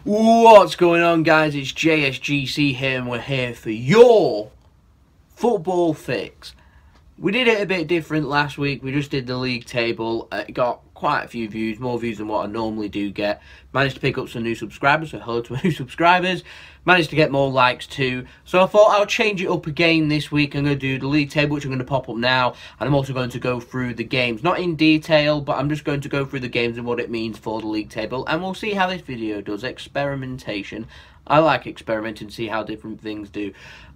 What's going on, guys? It's JSGC here, and we're here for your football fix. We did it a bit different last week. We just did the league table. It got quite a few views, more views than what I normally do get. Managed to pick up some new subscribers, so hello to my new subscribers. Managed to get more likes too. So I thought I'll change it up again this week. I'm going to do the league table, which I'm going to pop up now. And I'm also going to go through the games. Not in detail, but I'm just going to go through the games and what it means for the league table. And we'll see how this video does. Experimentation. I like experimenting, see how different things do.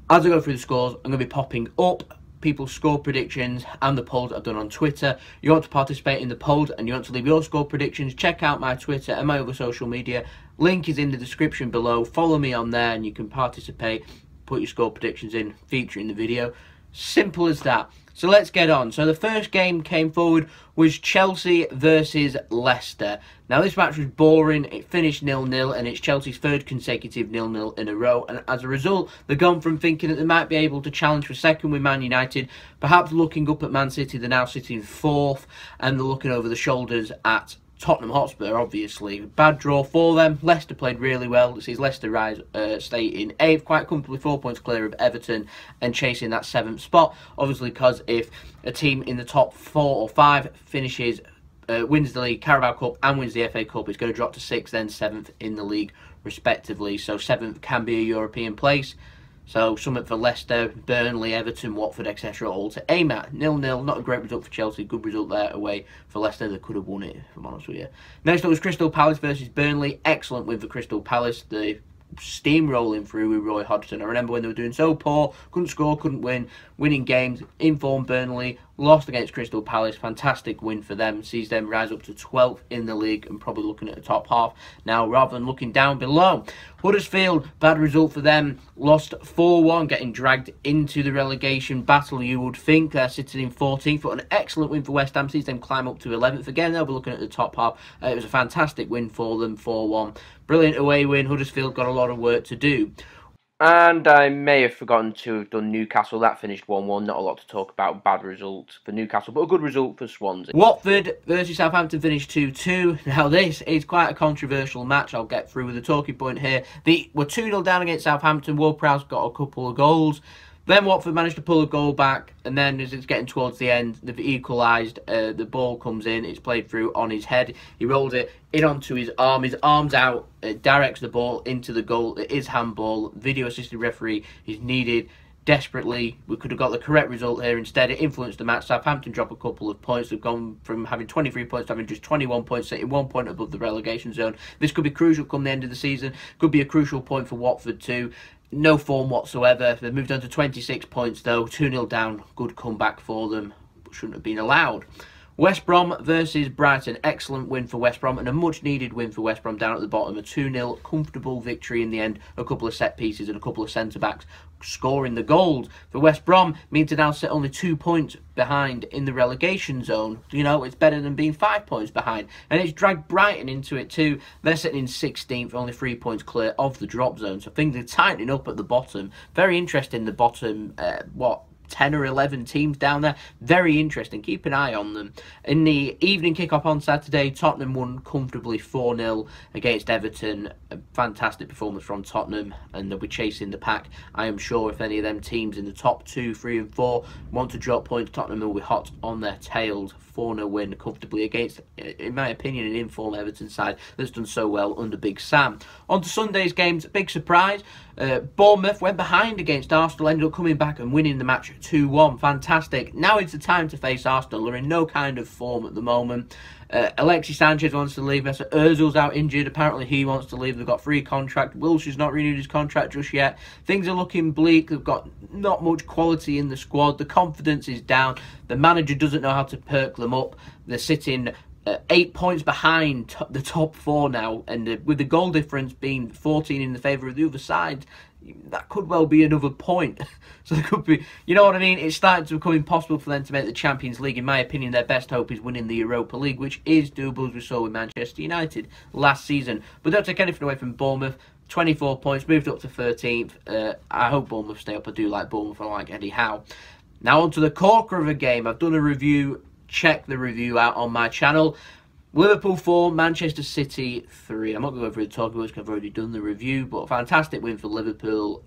As I go through the scores, I'm going to be popping up people's score predictions and the polls I've done on Twitter. You want to participate in the polls and you want to leave your score predictions, check out my Twitter and my other social media. Link is in the description below. Follow me on there and you can participate, put your score predictions in, feature in the video. Simple as that. So let's get on. So the first game came forward was Chelsea versus Leicester. Now this match was boring. It finished 0-0 and it's Chelsea's third consecutive 0-0 in a row. And as a result, they've gone from thinking that they might be able to challenge for second with Man United, perhaps looking up at Man City. They're now sitting fourth and they're looking over the shoulders at Tottenham Hotspur, obviously. Bad draw for them. Leicester played really well. It sees Leicester stay in 8th, quite comfortably 4 points clear of Everton and chasing that 7th spot. Obviously, because if a team in the top 4 or 5 finishes, wins the league, Carabao Cup and wins the FA Cup, it's going to drop to 6th, then 7th in the league, respectively. So 7th can be a European place. So something for Leicester, Burnley, Everton, Watford, etc. all to aim at. 0-0, not a great result for Chelsea. Good result there away for Leicester. They could have won it, if I'm honest with you. Next up was Crystal Palace versus Burnley. Excellent win for Crystal Palace. The steamrolling through with Roy Hodgson. I remember when they were doing so poor, couldn't score, couldn't win, winning games. Informed Burnley, lost against Crystal Palace. Fantastic win for them. Sees them rise up to 12th in the league and probably looking at the top half now rather than looking down below. Huddersfield, bad result for them. Lost 4-1, getting dragged into the relegation battle, you would think. They're sitting in 14th, but an excellent win for West Ham. Sees them climb up to 11th. Again, they'll be looking at the top half. It was a fantastic win for them, 4-1. Brilliant away win. Huddersfield got a lot of work to do. And I may have forgotten to have done Newcastle. That finished 1-1. Not a lot to talk about. Bad result for Newcastle, but a good result for Swansea. Watford versus Southampton finished 2-2. Now this is quite a controversial match. I'll get through with the talking point here. They were 2-0 down against Southampton. Ward-Prowse got a couple of goals. Then Watford managed to pull a goal back, and then as it's getting towards the end, they've equalised. The ball comes in, it's played through on his head. He rolled it in onto his arm's out, directs the ball into the goal. It is handball. Video assistant referee is needed desperately. We could have got the correct result here. Instead, it influenced the match. Southampton drop a couple of points. They've gone from having 23 points to having just 21 points, sitting 1 point above the relegation zone. This could be crucial come the end of the season. Could be a crucial point for Watford too. No form whatsoever. They've moved on to 26 points though. 2-0 down. Good comeback for them, but shouldn't have been allowed. West Brom versus Brighton. Excellent win for West Brom and a much needed win for West Brom down at the bottom. A 2-0 comfortable victory in the end. A couple of set pieces and a couple of centre-backs scoring the goals. For West Brom, means to now sit only 2 points behind in the relegation zone. You know, it's better than being 5 points behind. And it's dragged Brighton into it too. They're sitting in 16th, only 3 points clear of the drop zone. So things are tightening up at the bottom. Very interesting, the bottom, 10 or 11 teams down there. Very interesting. Keep an eye on them. In the evening kick-off on Saturday, Tottenham won comfortably 4-0 against Everton. A fantastic performance from Tottenham, and they'll be chasing the pack. I am sure if any of them teams in the top 2, 3 and 4 want to drop points, Tottenham will be hot on their tails. 4-0 win comfortably against, in my opinion, an informed Everton side that's done so well under Big Sam. On to Sunday's games, big surprise. Bournemouth went behind against Arsenal, ended up coming back and winning the match 2-1. Fantastic. Now is the time to face Arsenal. They're in no kind of form at the moment. Sanchez wants to leave. Mesut Ozil's out injured. Apparently he wants to leave. They've got free contract. Wilshere's not renewed his contract just yet. Things are looking bleak. They've got not much quality in the squad. The confidence is down. The manager doesn't know how to perk them up. They're sitting 8 points behind the top 4 now, and with the goal difference being 14 in the favour of the other side, that could well be another point. So there could be, you know what I mean? It's starting to become impossible for them to make the Champions League. In my opinion, their best hope is winning the Europa League, which is doable, as we saw with Manchester United last season. But don't take anything away from Bournemouth. 24 points, moved up to 13th. I hope Bournemouth stay up. I do like Bournemouth. I like Eddie Howe. Now on to the corker of a game. I've done a review. Check the review out on my channel. Liverpool 4, Manchester City 3. I'm not going to go through the talking points because I've already done the review, but a fantastic win for Liverpool.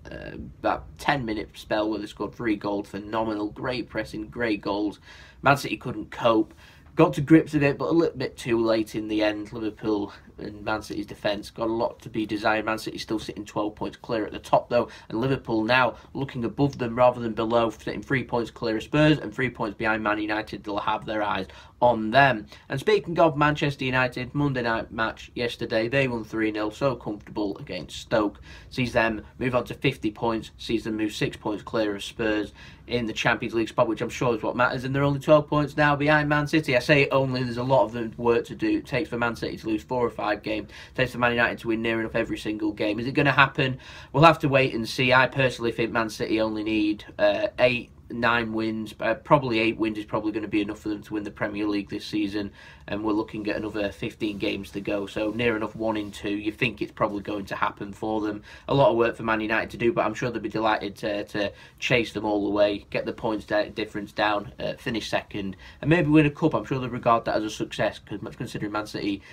That 10-minute spell where they scored 3 goals, phenomenal, great pressing, great goals. Man City couldn't cope. Got to grips with it, but a little bit too late in the end. Liverpool and Man City's defence got a lot to be desired. Man City still sitting 12 points clear at the top, though, and Liverpool now looking above them rather than below, sitting 3 points clear of Spurs and 3 points behind Man United. They'll have their eyes on them. And speaking of Manchester United, Monday night match yesterday, they won 3-0, so comfortable against Stoke. Sees them move on to 50 points, sees them move 6 points clear of Spurs in the Champions League spot, which I'm sure is what matters, and they're only 12 points now behind Man City. I say only, there's a lot of them work to do. It takes for Man City to lose 4 or 5 games. It takes for Man United to win near enough every single game. Is it going to happen? We'll have to wait and see. I personally think Man City only need 8-9 wins. Probably 8 wins is probably going to be enough for them to win the Premier League this season, and we're looking at another 15 games to go, so near enough 1 in 2. You think it's probably going to happen for them. A lot of work for Man United to do, but I'm sure they'll be delighted to chase them all the way, get the points difference down, finish second, and maybe win a cup. I'm sure they'll regard that as a success, because considering Man City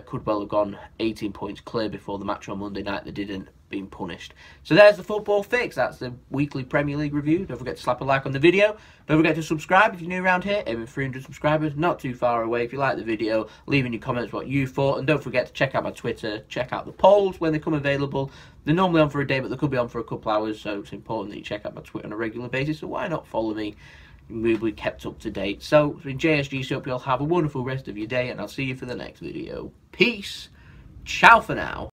could well have gone 18 points clear before the match on Monday night, they didn't, being punished. So there's the football fix. That's the weekly Premier League review. Don't forget to slap a like on the video. Don't forget to subscribe if you're new around here. Aiming 300 subscribers, not too far away. If you like the video, leave in your comments what you thought, and don't forget to check out my Twitter, check out the polls when they come available. They're normally on for a day, but they could be on for a couple hours, so it's important that you check out my Twitter on a regular basis, so why not follow me? We'll be kept up to date. So in JSGC, hope you'll have a wonderful rest of your day, and I'll see you for the next video. Peace. Ciao for now.